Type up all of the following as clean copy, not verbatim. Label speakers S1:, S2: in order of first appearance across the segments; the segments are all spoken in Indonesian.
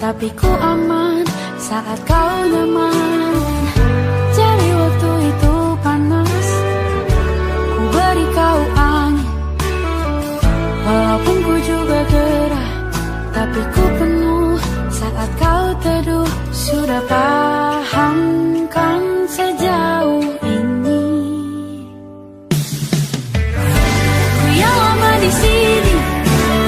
S1: tapi ku aman saat kau nyaman. Jadi waktu itu panas, ku beri kau angin. Walaupun ku juga gerah, tapi ku penuh saat kau teduh. Sudah paham kan sejauh ini? Ku yang lama di sini,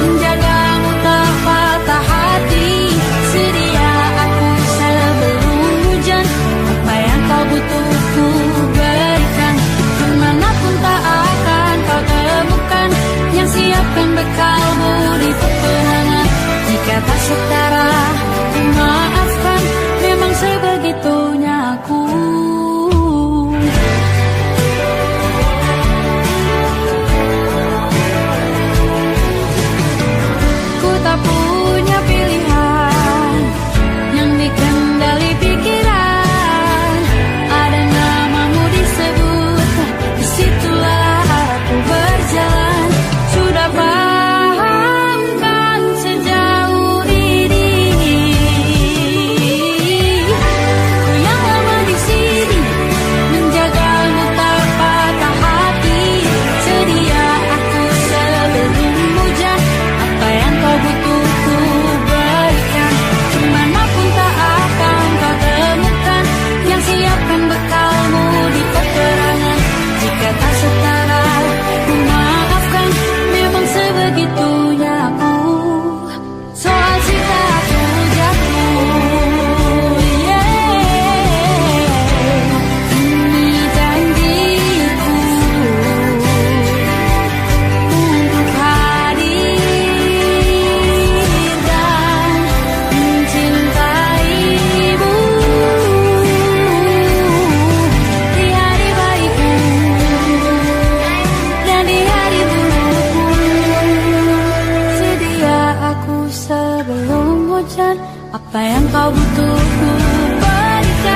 S1: menjagamu tak patah hati. Sedia aku sebelum hujan, apa yang kau butuh ku berikan. Kemanapun tak akan kau temukan yang siapkan bekalmu di peperangan. Jika tak setara, ku maafkan, memang sebegitunya aku. Ku tak punya pilihan yang dikendali pikiran. Ada namamu disebut, disitulah aku berjalan. Sudah paham kan sejauh ini? Ku yang lama di sini, menjagamu tak patah hati. Sedia aku sebelum hujan, apa yang kau butuh ku berikan. Kemanapun tak akan kau temukan yang siapkan bekalmu di peperangan. Jika tak setara, ku maafkan, memang sebegitunya aku. Soal cinta aku jatuh, ini janjiku untuk hadir dan mencintaimu di hari baikku dan di hari burukku. Sedia aku sebelum hujan, apa yang kau butuh ku berikan.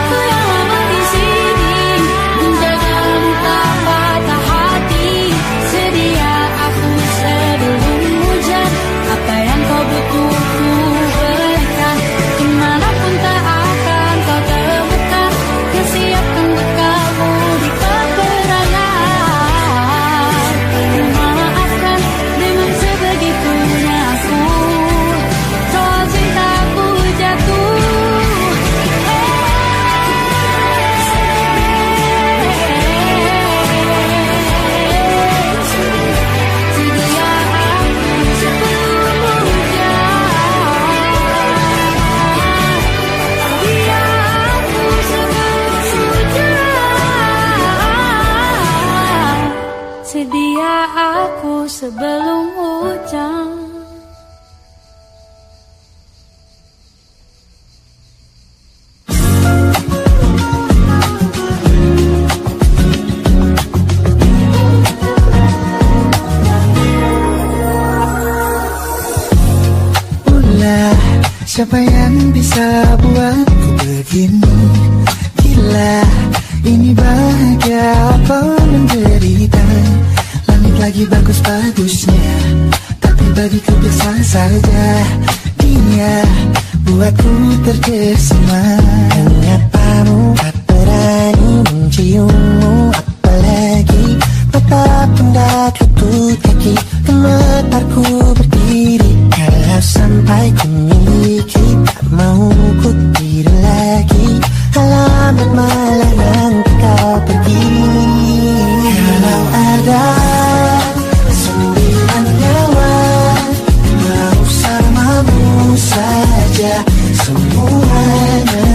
S1: Ku yang lama di sini, menjagamu tak patah hati. Sedia aku sebelum hujan, apa yang kau butuh ku berikan. Kemanapun tak akan kau temukan yang siapkan bekalmu di peperangan. Ku maafkan, memang sebegitunya aku. Soal cintaku jatuh, sedia aku sebelum hujan. Sedia aku sebelum hujan. Sedia aku sebelum hujan.
S2: Ulah, siapa yang bisa buatku begini? Gila, ini bahagia apa menderita? Langit lagi bagus-bagusnya, tapi bagiku biasa saja. Dia buatku terkesima. Kenyapamu tak berani menciummu, apalagi tetap hendak lutut kaki. Gemetarku berdiri kalau sampai ku miliki. Tak mau ku tidur lagi, alamat malah nanti kau pergi. Kalau ada 9 nyawa bersamamu saja, semuanya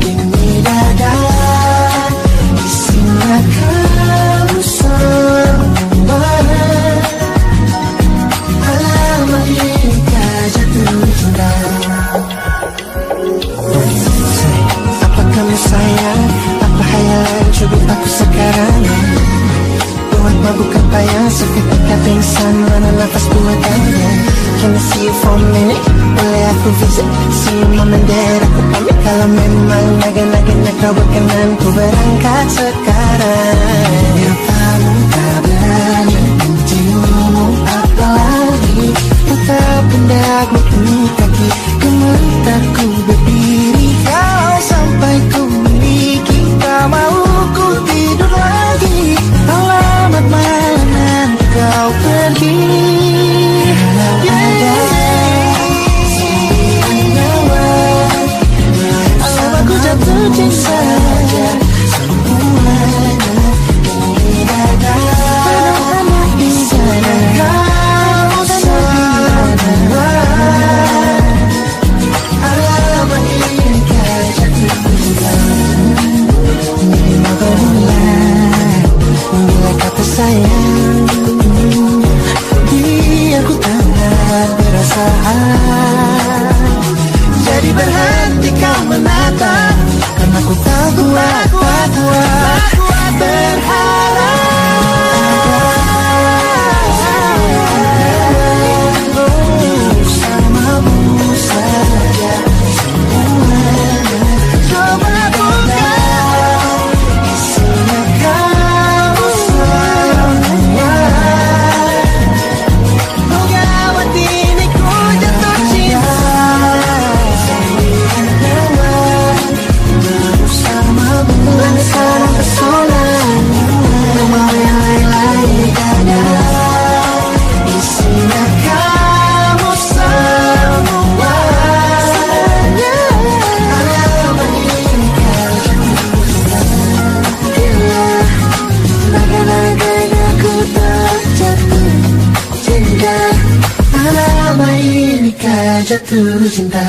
S2: ini dada. Isinya kau semua. Alamat jika jatuh cinta. Apa kamu sayang? Apa hayalan cubit aku sekarang? Buat mabuk apa yang seketika pingsan, mana nafas buatannya? Can I see you for a minute? Boleh aku visit? See you mom and dad, aku pamit. Kalau memang naga-naganya kau berkenan, ku berangkat sekarang. Ya kamu tak berani menciummu, apalagi tetap hendak bertemu kaki. perasaan. Jadi berhenti kau menatap, karena ku tak kuat berharap. Bersamamu saja semuanya. Coba buka isinya kamu semuanya. Gawat ini ku jatuh cinta. Bersamamu sekarang pesona. Mau yang lain-lain ada. Isinya kamu semua. Lama ini kau jatuh. Naga-naganya ku tak jatuh cinta. Lama ini kau jatuh cinta.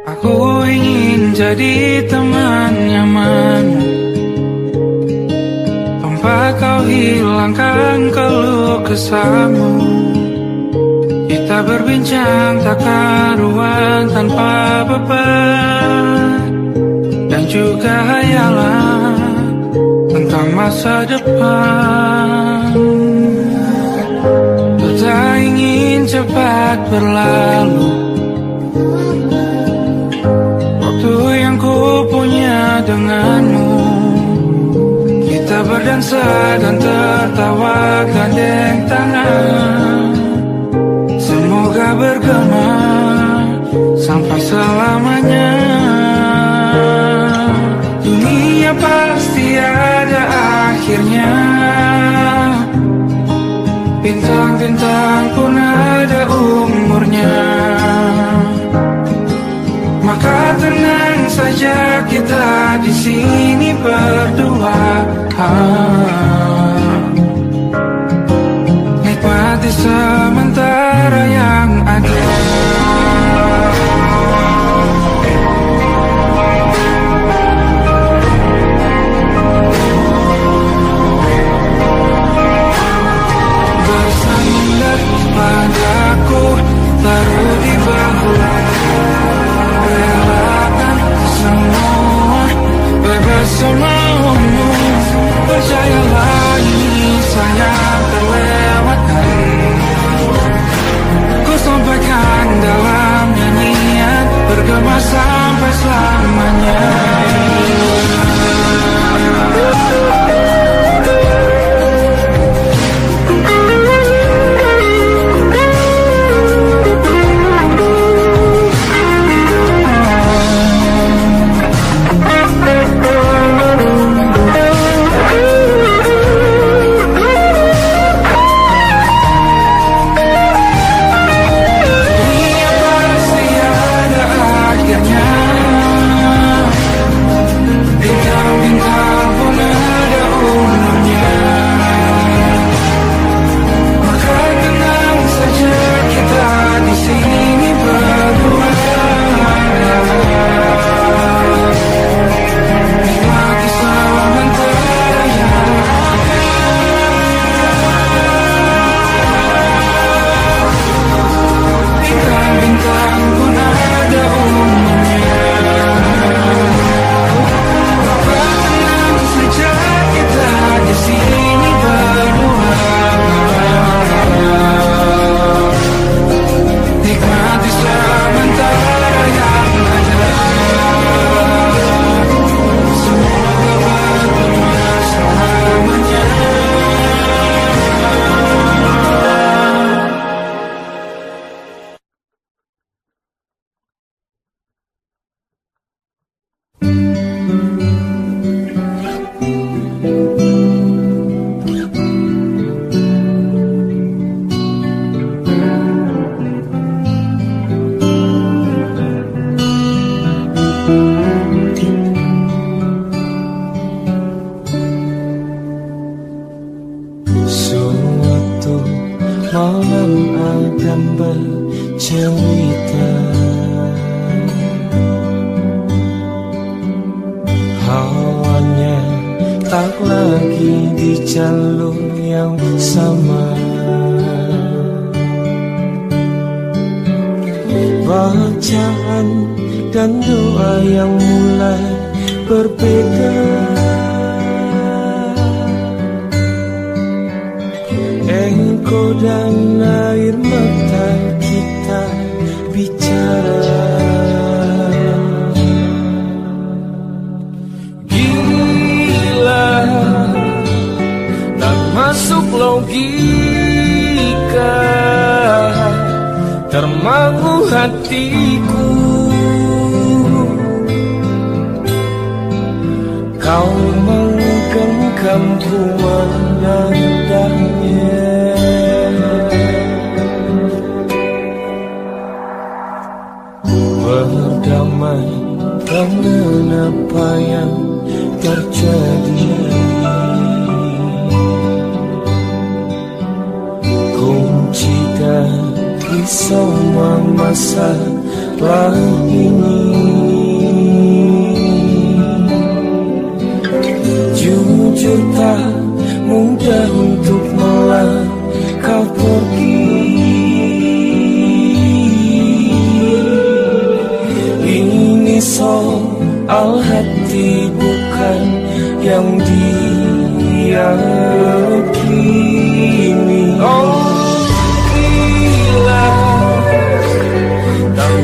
S3: Aku ingin jadi teman nyaman, tempat kau hilangkan keluh kesahmu. Kita berbincang tak karuan tanpa beban, dan juga hayalan tentang masa depan. Ku tak ingin cepat berlalu, waktu yang ku punya denganmu. Kita berdansa dan tertawa gandeng tangan. Semoga bergema sampai selamanya. Dunia pasti ada akhirnya. Bintang-bintang pun ada umurnya. Maka tenang saja kita di sini berdua. Nikmati sementara yang ada. Bersandar padaku, taruh di bahu. Relakan semua, bebas semaumu. Percayalah ini sayang terlewatkan. Ku sampaikan dalam nyanyian, bergema sampai selamanya.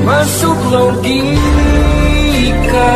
S4: Masuk logika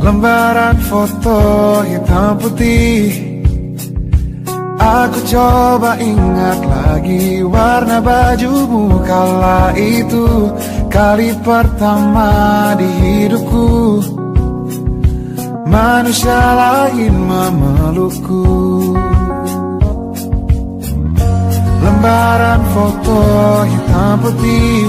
S3: Lembaran foto hitam putih, aku coba ingat lagi warna bajumu kala itu. Kali pertama di hidupku manusia lain memelukku. Lembaran foto hitam putih,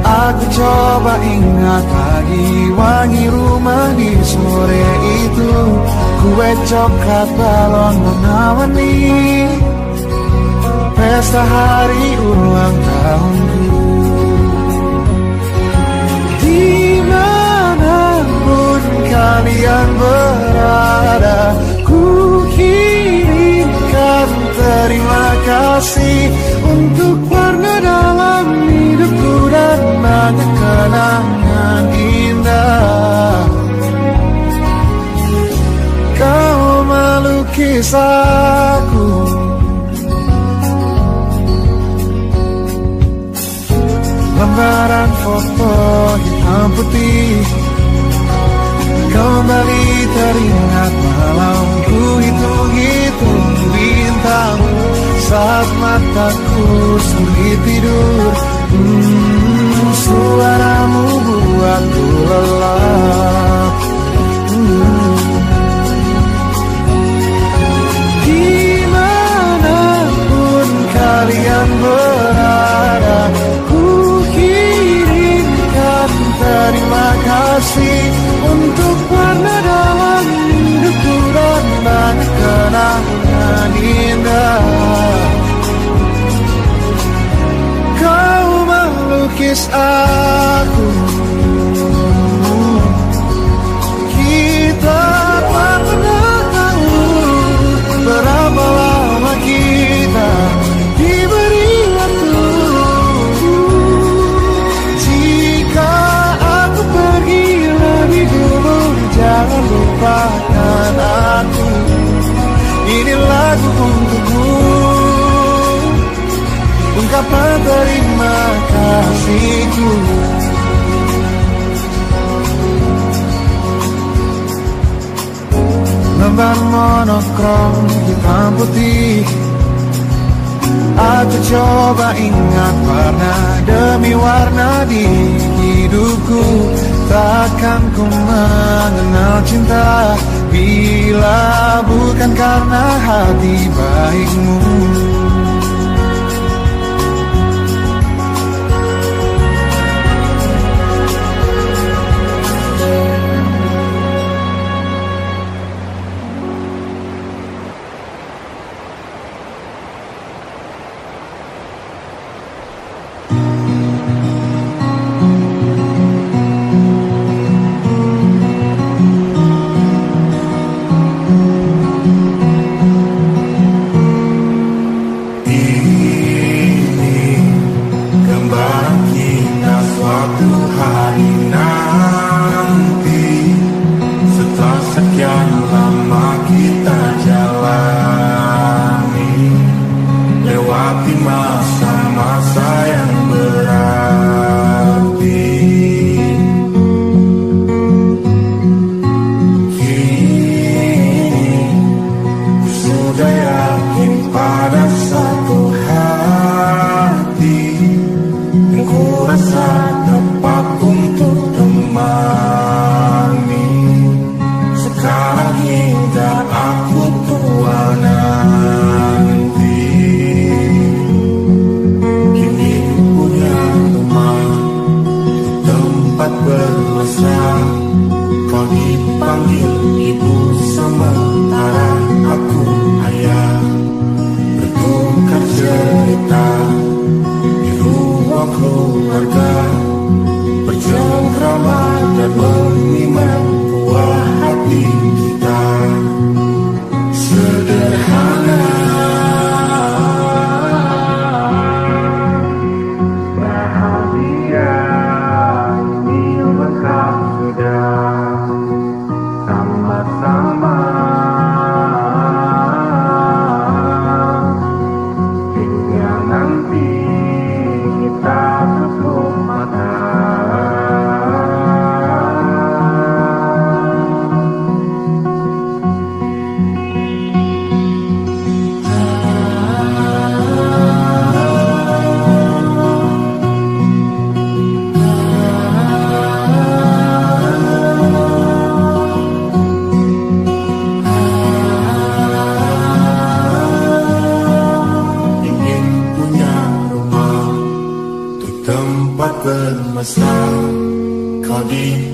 S3: aku coba ingat lagi wangi rumah di sore itu. Kue coklat balon warna-warni, pesta hari ulang tahunku. Dimanapun kalian berada, ku kirimkan terima kasih untuk warna dalam hidupku dan banyak kenangan indah. Kau melukis aku, lembaran foto hitam putih, kembali teringat malam ku hitung-hitung bintang saat mataku sulit tidur. Suaramu buatku lelap. Dimanapun kalian berada, ku kirimkan terima kasih untuk warna dalam hidupku dan banyak kenangan indah. Kau melukis aku, kita tak pernah tahu berapa lama kita diberi waktu. Jika aku pergi lebih dulu, jangan lupakan aku. Ini lagu untukmu, ungkapan terima kasihku. Lembar monokrom hitam putih, aku coba ingat warna demi warna di hidupku. Takkan ku mengenal cinta bila bukan karena hati baikmu.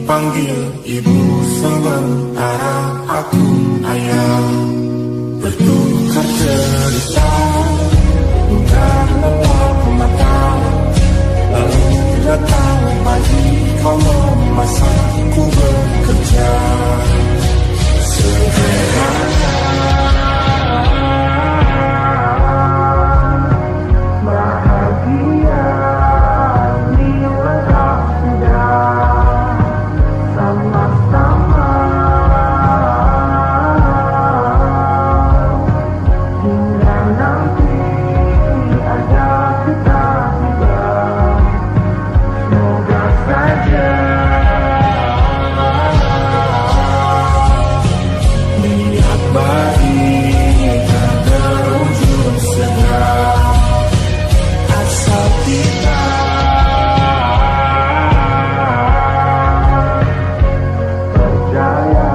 S3: panggil ibu sementara aku ayah. Bertukar cerita, udah lelap mata, lalu datang pagi kau memasakku bekerja. Sederhana bahagia bila sudah sama-sama hingga nanti ada kita tiba. Semoga saja niat baik tak terwujud segera, asal kita percaya.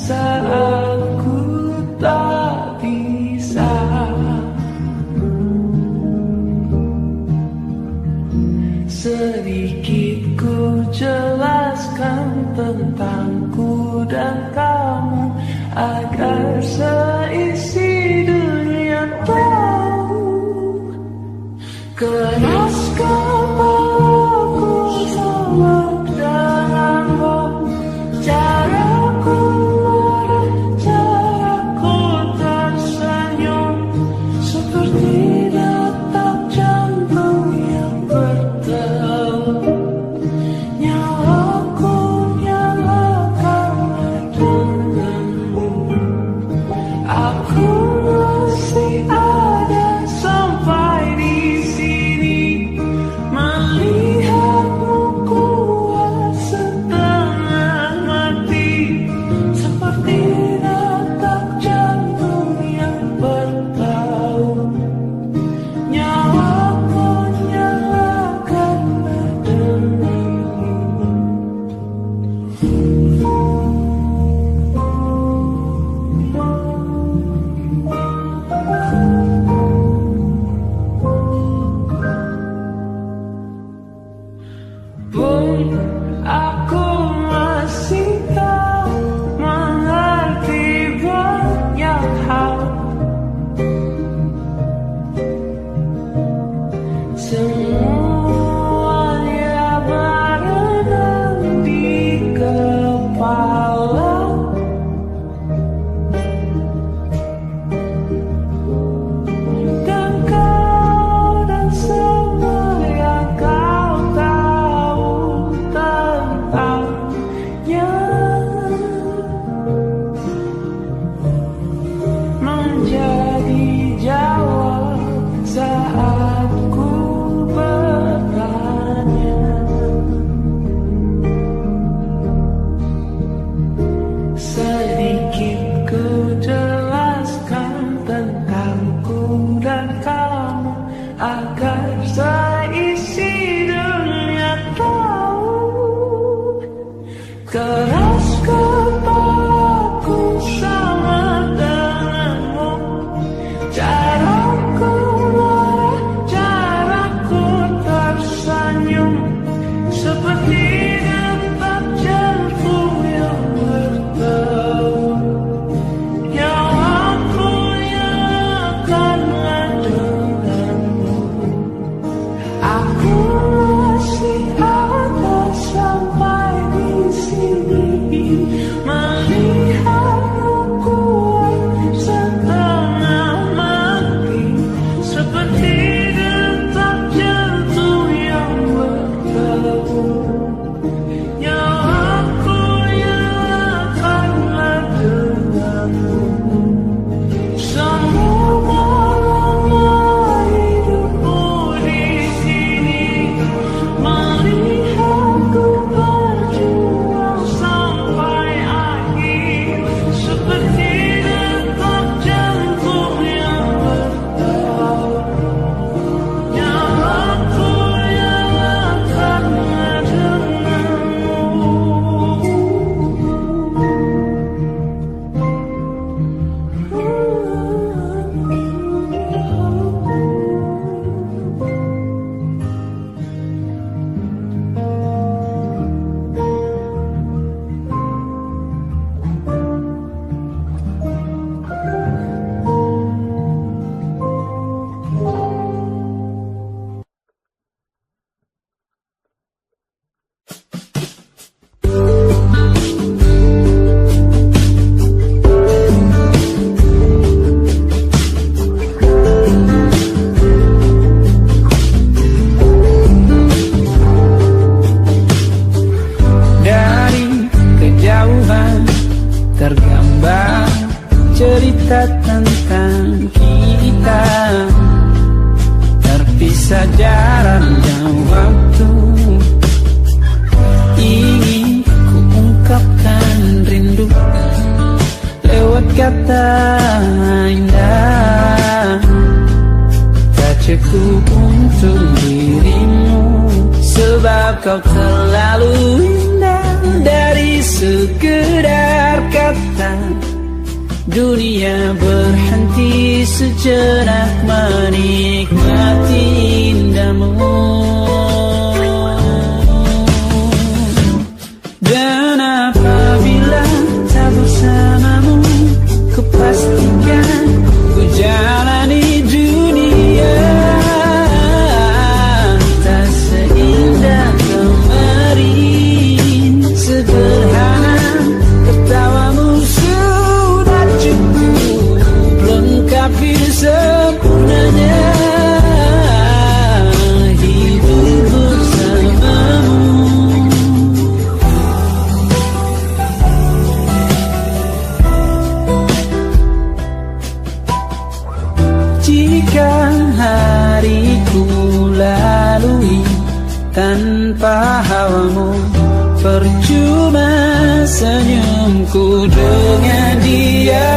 S3: saat ku tak bisa. Sedikit ku jelaskan tentangku dan kamu, agar seisi dunia tahu. Keras kepalaku sama denganmu, caraku marah, caraku tersenyum, seperti detak jantung yang berdebar. Nyawaku nyalakan denganmu, aku masih ada sampai di sini, melihatmu kuat setengah mati, seperti detak jantung yang bertaut. Nyawaku nyalakan denganmu. Pun aku masih tak mengerti banyak hal. Semuanya berenang di kepala. Dan kau dan semua yang kau tahu tentangnya menjadi jawab saat ku bertanya. Sedikit ku jelaskan tentangku dan kamu, agar seisi dunia tahu. Keras kepalaku sama denganmu, caraku marah, caraku tersenyum, seperti detak jantung yang berdebar. Nyawaku nyalakanlah denganmu, aku masih ada sampai di sini, melihatmu kuat setengah mati, seperti detak jantung yang berdebar. Nyawaku nyalakanlah denganmu. Semoga lama hidupmu di sini, melihatku berjuang sampai akhir, seperti detak jantung yang berdebar. Nyawaku nyalakanlah denganmu. Dari kejauhan tergambar cerita tentang kita, terpisah jarak dan waktu. Ingin ku ungkapkan rindu lewat kata indah, tak cukup untuk dirimu, sebab kau terlalu indah. Dari sekedar kata dunia berhenti sejenak menikmati indahmu. Dan apabila tak bersamamu, kupastikan ku jalani dunia tak seindah kemarin. Sederhana ketawamu sudah cukup lengkapi sempurnanya hidup bersamamu. Jika hariku lalui tanpa hawamu, percuma senyumku dengan dia.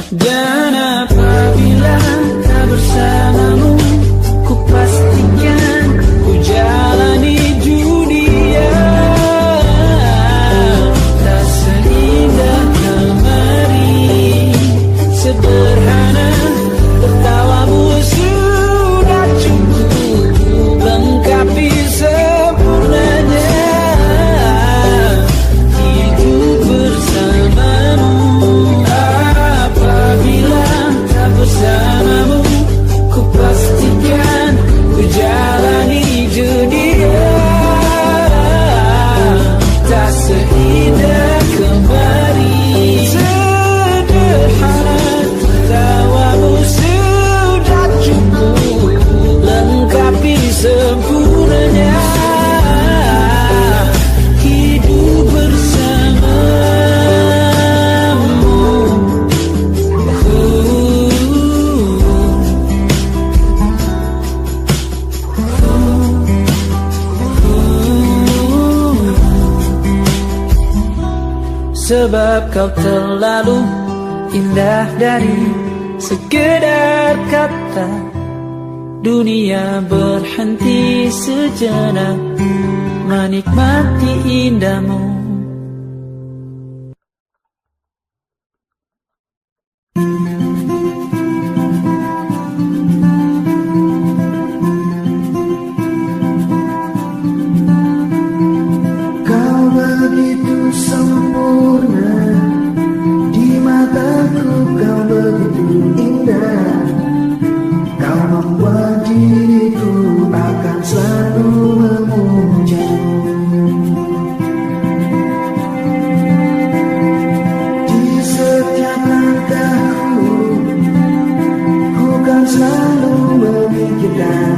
S3: Dan apabila tak bersamamu, ku pastikan ku jalani dunia tak seindah kemarin. Sederhana tertawamu sudah cukup lengkapi sempurnanya hidup bersamamu. Apabila tak bersamamu, ku pastikan ku jalani dunia tak seindah kemarin. Sederhana tawamu sudah cukup lengkapi sempurnanya hidup bersamamu. Sebab kau terlalu indah dari sekedar kata. Dunia berhenti sejenak menikmati indahmu.
S2: Kau begitu sempurna, di mataku kau begitu indah. Kau membuat diriku akan selalu memujamu. Di setiap langkahku, ku kan selalu memikirkan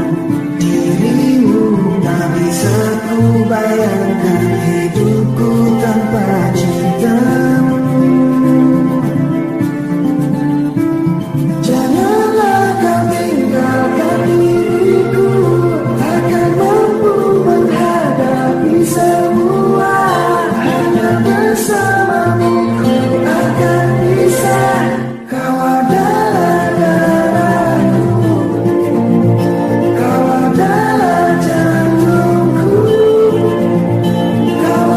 S2: dirimu. Tak bisa ku bayangkan hidupku tanpa cintamu. Janganlah kau tinggalkan diriku, takkan mampu menghadapi semua. Hanya bersamamu ku akan bisa. Kau adalah darahku, kau adalah jantungku, kau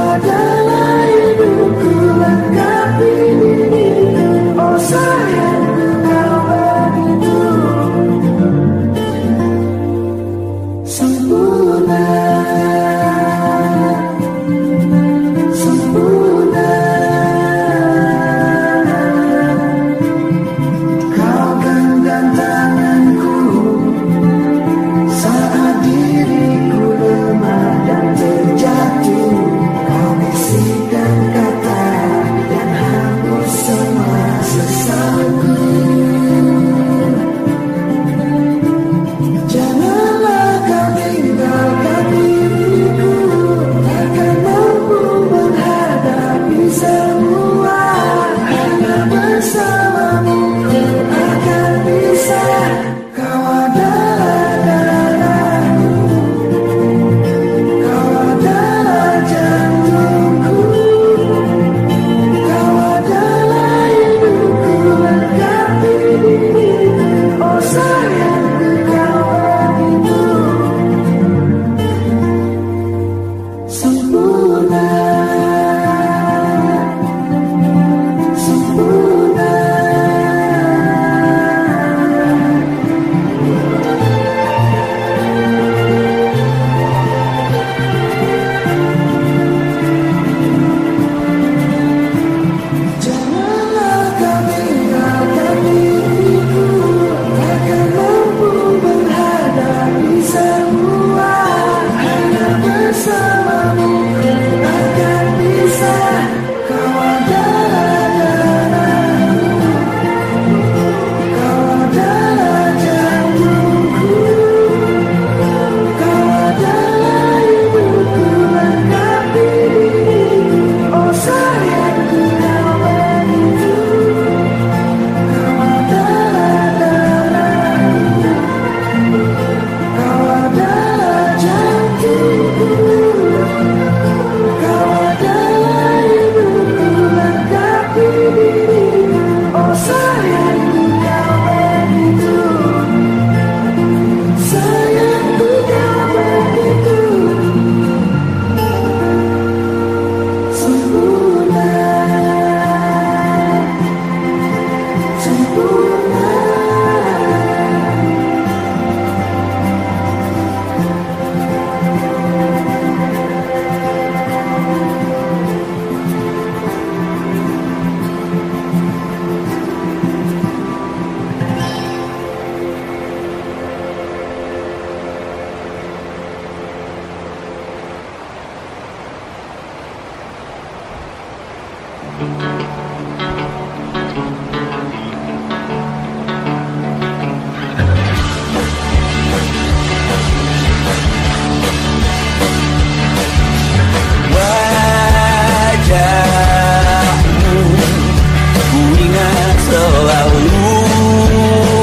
S4: Wajahmu ku ingat selalu,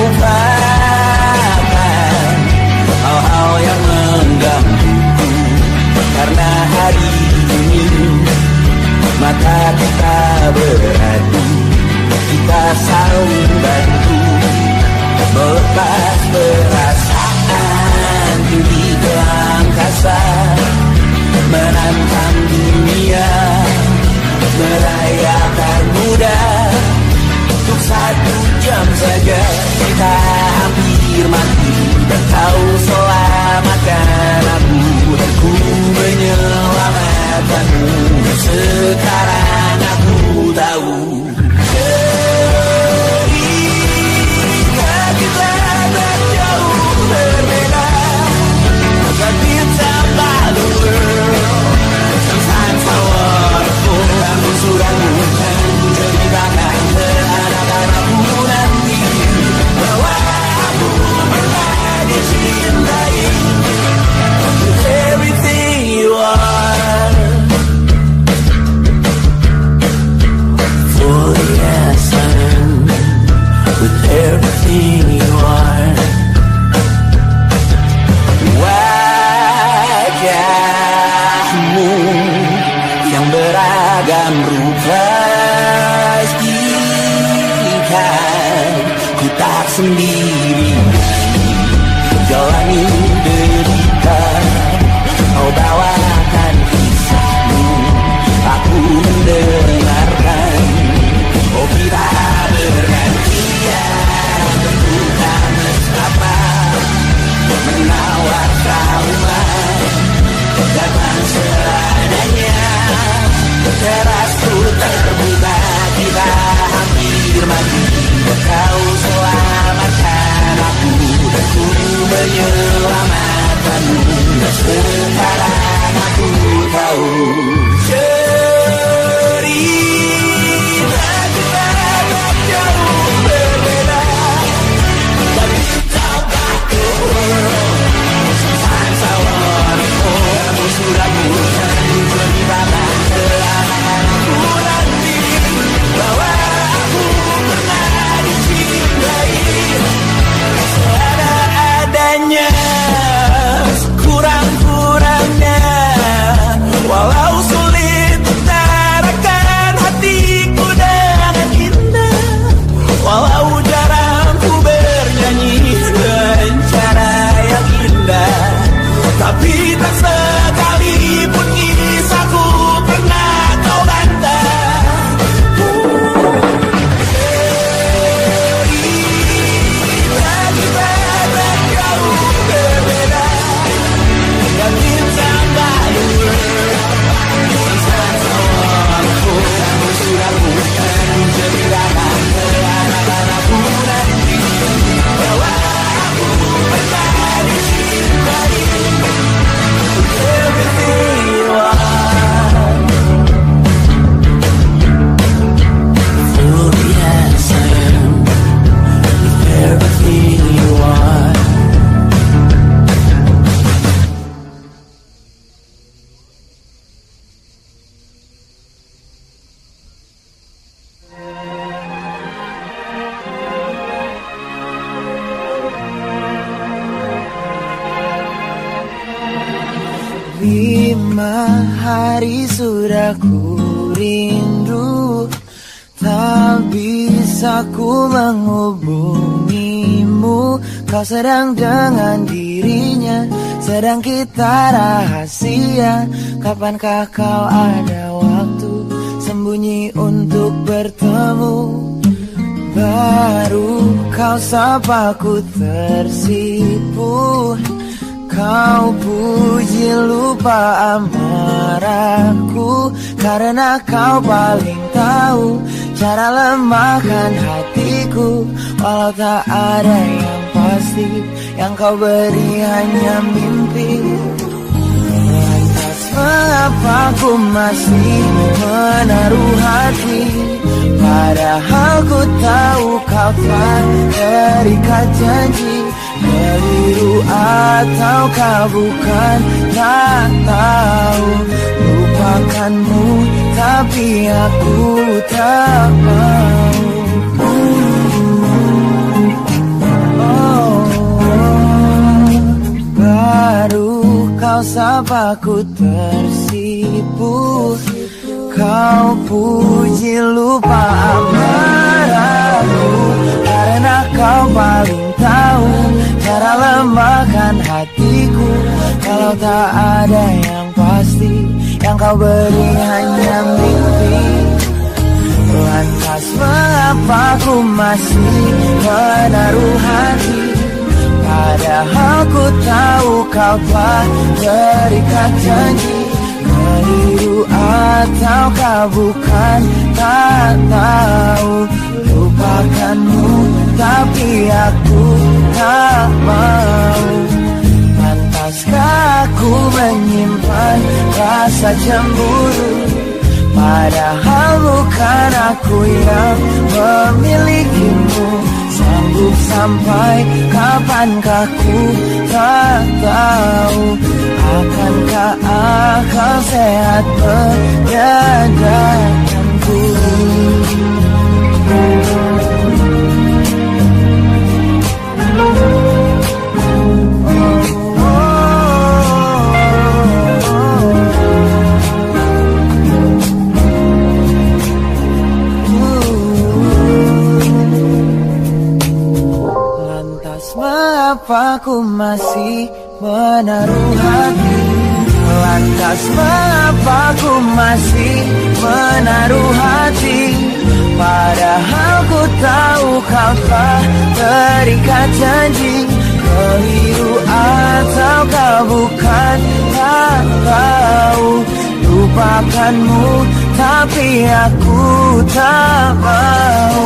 S4: lupakan hal-hal yang menggangguku. Karena hari ini mata kita beradu, kita saling bantu melepas perasaan tinggi ke angkasa, menantang dunia, merayakan muda. Untuk 1 jam saja kita hampir mati, dan kau selamatkan aku, dan ku menyelamatkanmu. Sekarang aku tahu cerita kita tak jauh berbeda, but it's about the world. Sometimes I wonderful, kamu sudah bukan ceritakan ke anak-anakku nanti bahwa aku pernah dicintai with everything you are. For yes, I am with everything you are. Wajahmu yang beragam rupa, jika ku tak sendiri jalani derita, kau bawakan kisahmu, aku mendengarkan. Oh kita bergantian tentukan mesrapa, menawar trauma datang seadanya. Terasku terbuka, kita hampir mati, kau selamatkan aku, dan ku menyelamatkanmu. Sekarang aku tahu cerita kita tak jauh berbeda, but it's about the world. Sometimes I wonderful, kamu sudah bukan ceritakan ke anak-anakku nanti bahwa aku pernah dicintai seadanya, kurang-kurangnya. Walau sulit utarakan hatiku dengan indah, walau jarang ku bernyanyi dengan cara yang indah, tapi tak sekalipun kisahku pernah kau bantah. Cerita kita tak jauh berbeda, dan it's about the world. Sometimes I wonderful, kamu sudah bukan ceritakan ke anak-anakku nanti bahwa aku pernah dicintai with everything you are. For yes, I am with everything you are.
S2: Lima hari sudah ku rindu, tak bisa ku menghubungimu. Kau sedang dengan dirinya, sedang kita rahasia. Kapankah kau ada waktu sembunyi untuk bertemu? Baru kau sapa ku tersipu, kau puji lupa amarahku, karena kau paling tahu cara lemahkan hatiku. Walau tak ada yang pasti, yang kau beri hanya mimpi. Lantas mengapa aku masih menaruh hati, padahal ku tahu kau telah terikat janji. Keliru ataukah bukan, tak tahu. Lupakanmu tapi aku tak mau. Baru kau sapa ku tersipu, kau puji lupa amarahku, karena kau paling tahu cara lemahkan hatiku. Kalau tak ada yang pasti, yang kau beri hanya mimpi. Lantas mengapa ku masih menaruh hati, padahal ku tahu kau telah terikat janji. Keliru ataukah bukan, tak tahu. Lupakanmu tapi aku tak mau. Pantaskah aku menyimpan rasa cemburu, padahal bukan aku yang memilikimu. Sanggup sampai kapankah ku tak tahu. Akankah akal sehat menyadarkanku? Mengapa ku masih menaruh hati? Lantas mengapa ku masih menaruh hati? Padahal ku tahu kau telah terikat janji. Keliru ataukah bukan, tak tahu. Lupakanmu tapi aku tak mau.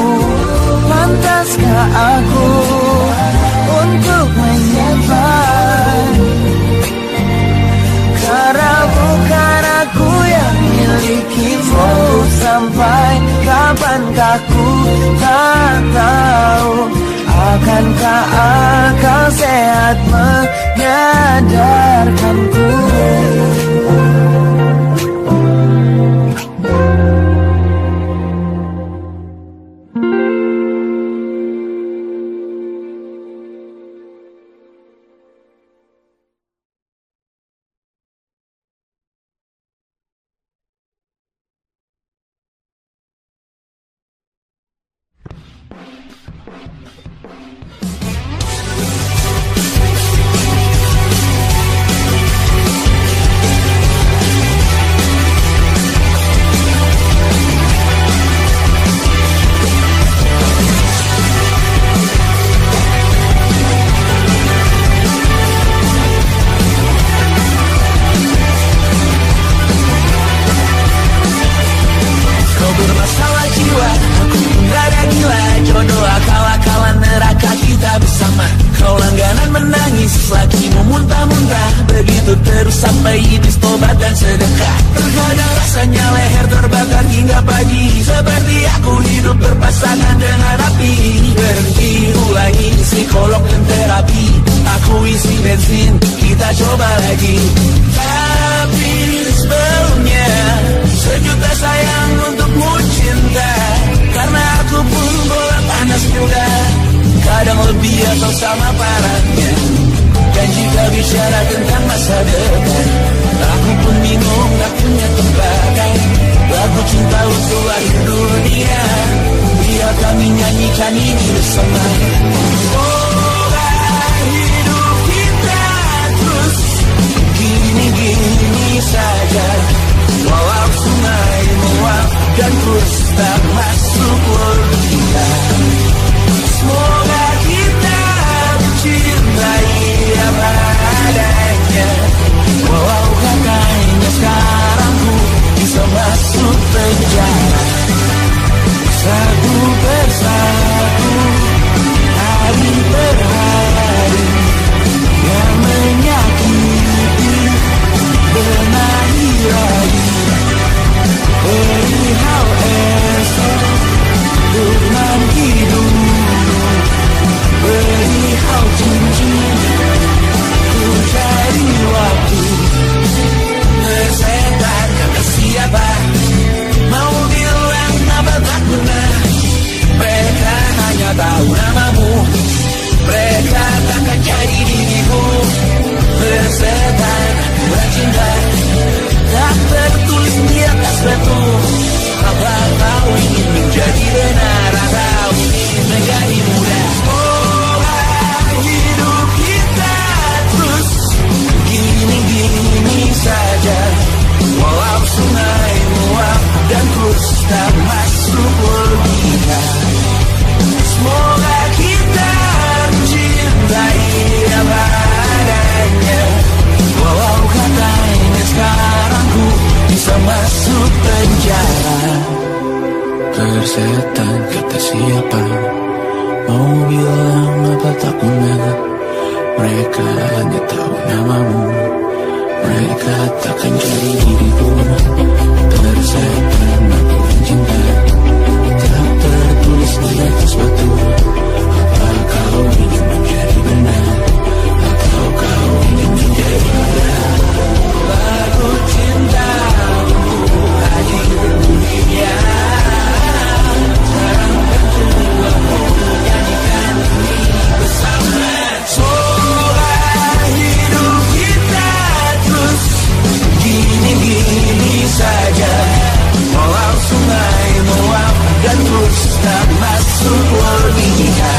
S2: Pantaskah aku untuk menyimpan, karena bukan aku yang milikimu. Sampai kapankah ku tak tahu. Akankah akal sehat menyadarkanku?
S4: Sampai iblis tobat dan sedekah. Terkadang rasanya leher terbakar hingga pagi, seperti aku hidup berpasangan dengan api. Berhenti, ulangi, psikolog dan terapi. Aku isi bensin, kita coba lagi. Tapi sebelumnya sejuta sayang untukmu cinta, karena aku pun bola panas juga, kadang lebih atau sama parahnya. Dan jika bicara tentang masa depan, aku pun bingung, gak punya tembakan. Lagu cinta untuk akhir dunia, biar kami nyanyikan ini bersama. Semoga hidup kita terus gini-gini saja, walau sungai meluap dan terus tak masuk logika. Semoga kita mencintai apa adanya, walau katanya sekarang ku bisa masuk penjara. Satu persatu, hari per hari, yang menyakiti benahi lagi. Persetan kata siapa mau bilang apa tak guna. Mereka hanya tahu namamu. Mereka takkan jadi diriku. Tersetan matikan cinta tak tertulis di atas batu. Apa kau ingin menjadi benar atau kau ingin menjadi benar? Lagu cintamu hadir di dunia. Gini saja, walau sungai meluap dan terus tak masuk logika.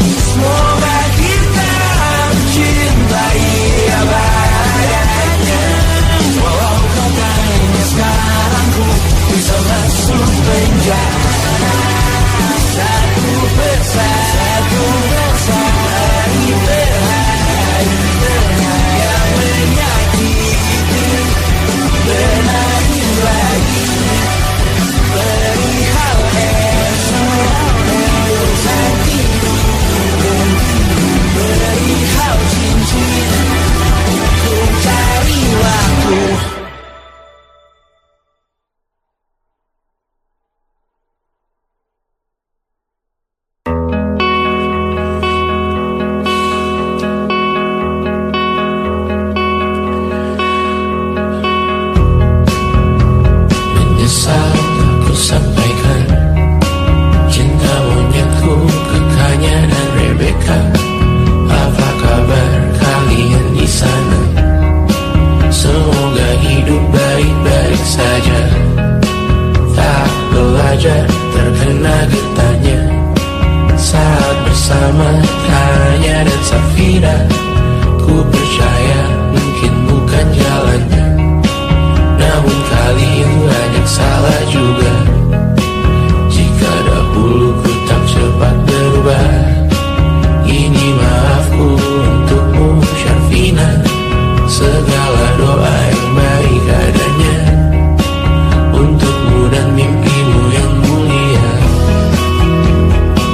S4: Semoga kita mencintai apa adanya. Walau katanya sekarang ku bisa masuk penjara. Satu persatu hari berhari yang menyakiti. Benahi lagi perihal esok sakitmu, perihal cincin ku cari waktu. Terkena getahnya saat bersama Tanya dan Safira. Ku percaya mungkin bukan jalannya, namun kali ini banyak salah juga. Jika dahulu ku tak cepat berubah, ini maafku untukmu Syarfina. Segala doa yang baik adanya untukmu dan mimpimu yang mulia.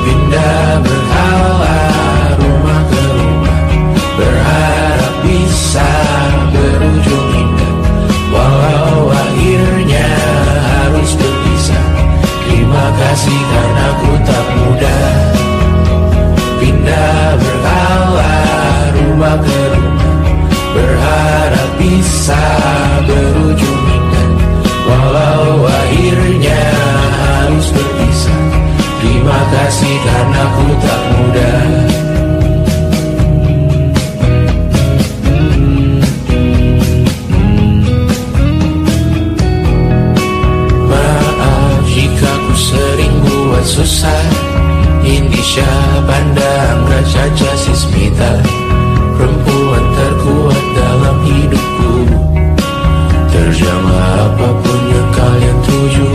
S4: Pindah berhala rumah ke rumah, berharap bisa berujung indah. Walau akhirnya harus berpisah, terima kasih karena ku tak mudah. Pindah berhala rumah ke rumah, berharap bisa berujung indah. Walau akhirnya harus berpisah, terima kasih karena ku tak mudah. Maaf jika ku sering buat susah. Indisha pandang Raja Sismita, perempuan terkuat dalam hidupku. Terjanglah apapun yang kalian tuju.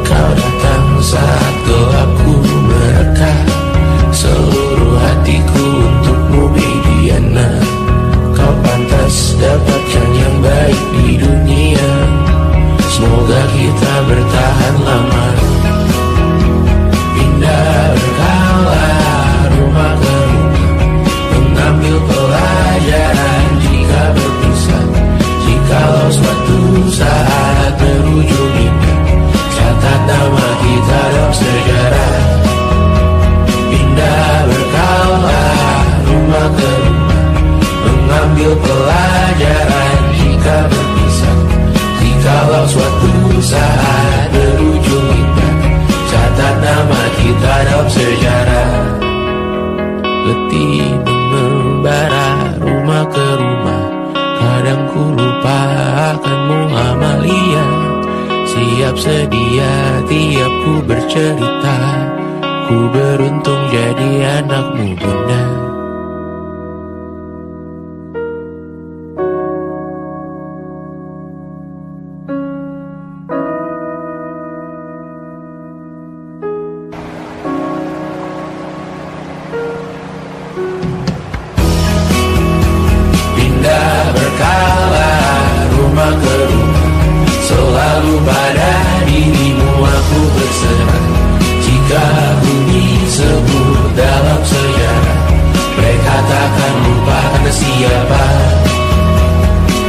S4: Kau datang saat gelapku mereka. Seluruh hatiku untukmu Bibiana. Kau pantas dapatkan yang baik di dunia. Semoga kita bertahan lama. Pindah berkala rumah ke rumah, mengambil pelajaran jika berpisah. Jikalau suatu saat berujung indah, catat nama kita dalam sejarah. Pindah berkala rumah ke rumah, mengambil pelajaran jika berpisah. Jikalau suatu saat berujung indah, catat nama kita dalam sejarah. Letih membara rumah ke rumah, kadang ku lupa akanmu Amalia. Siap sedia tiap ku bercerita, ku beruntung jadi anakmu bunda. Berkala rumah ke rumah, selalu pada dirimu aku berserah. Jika bumi sebut dalam sejarah, mereka takkan lupa ada siapa.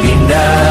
S4: Pindah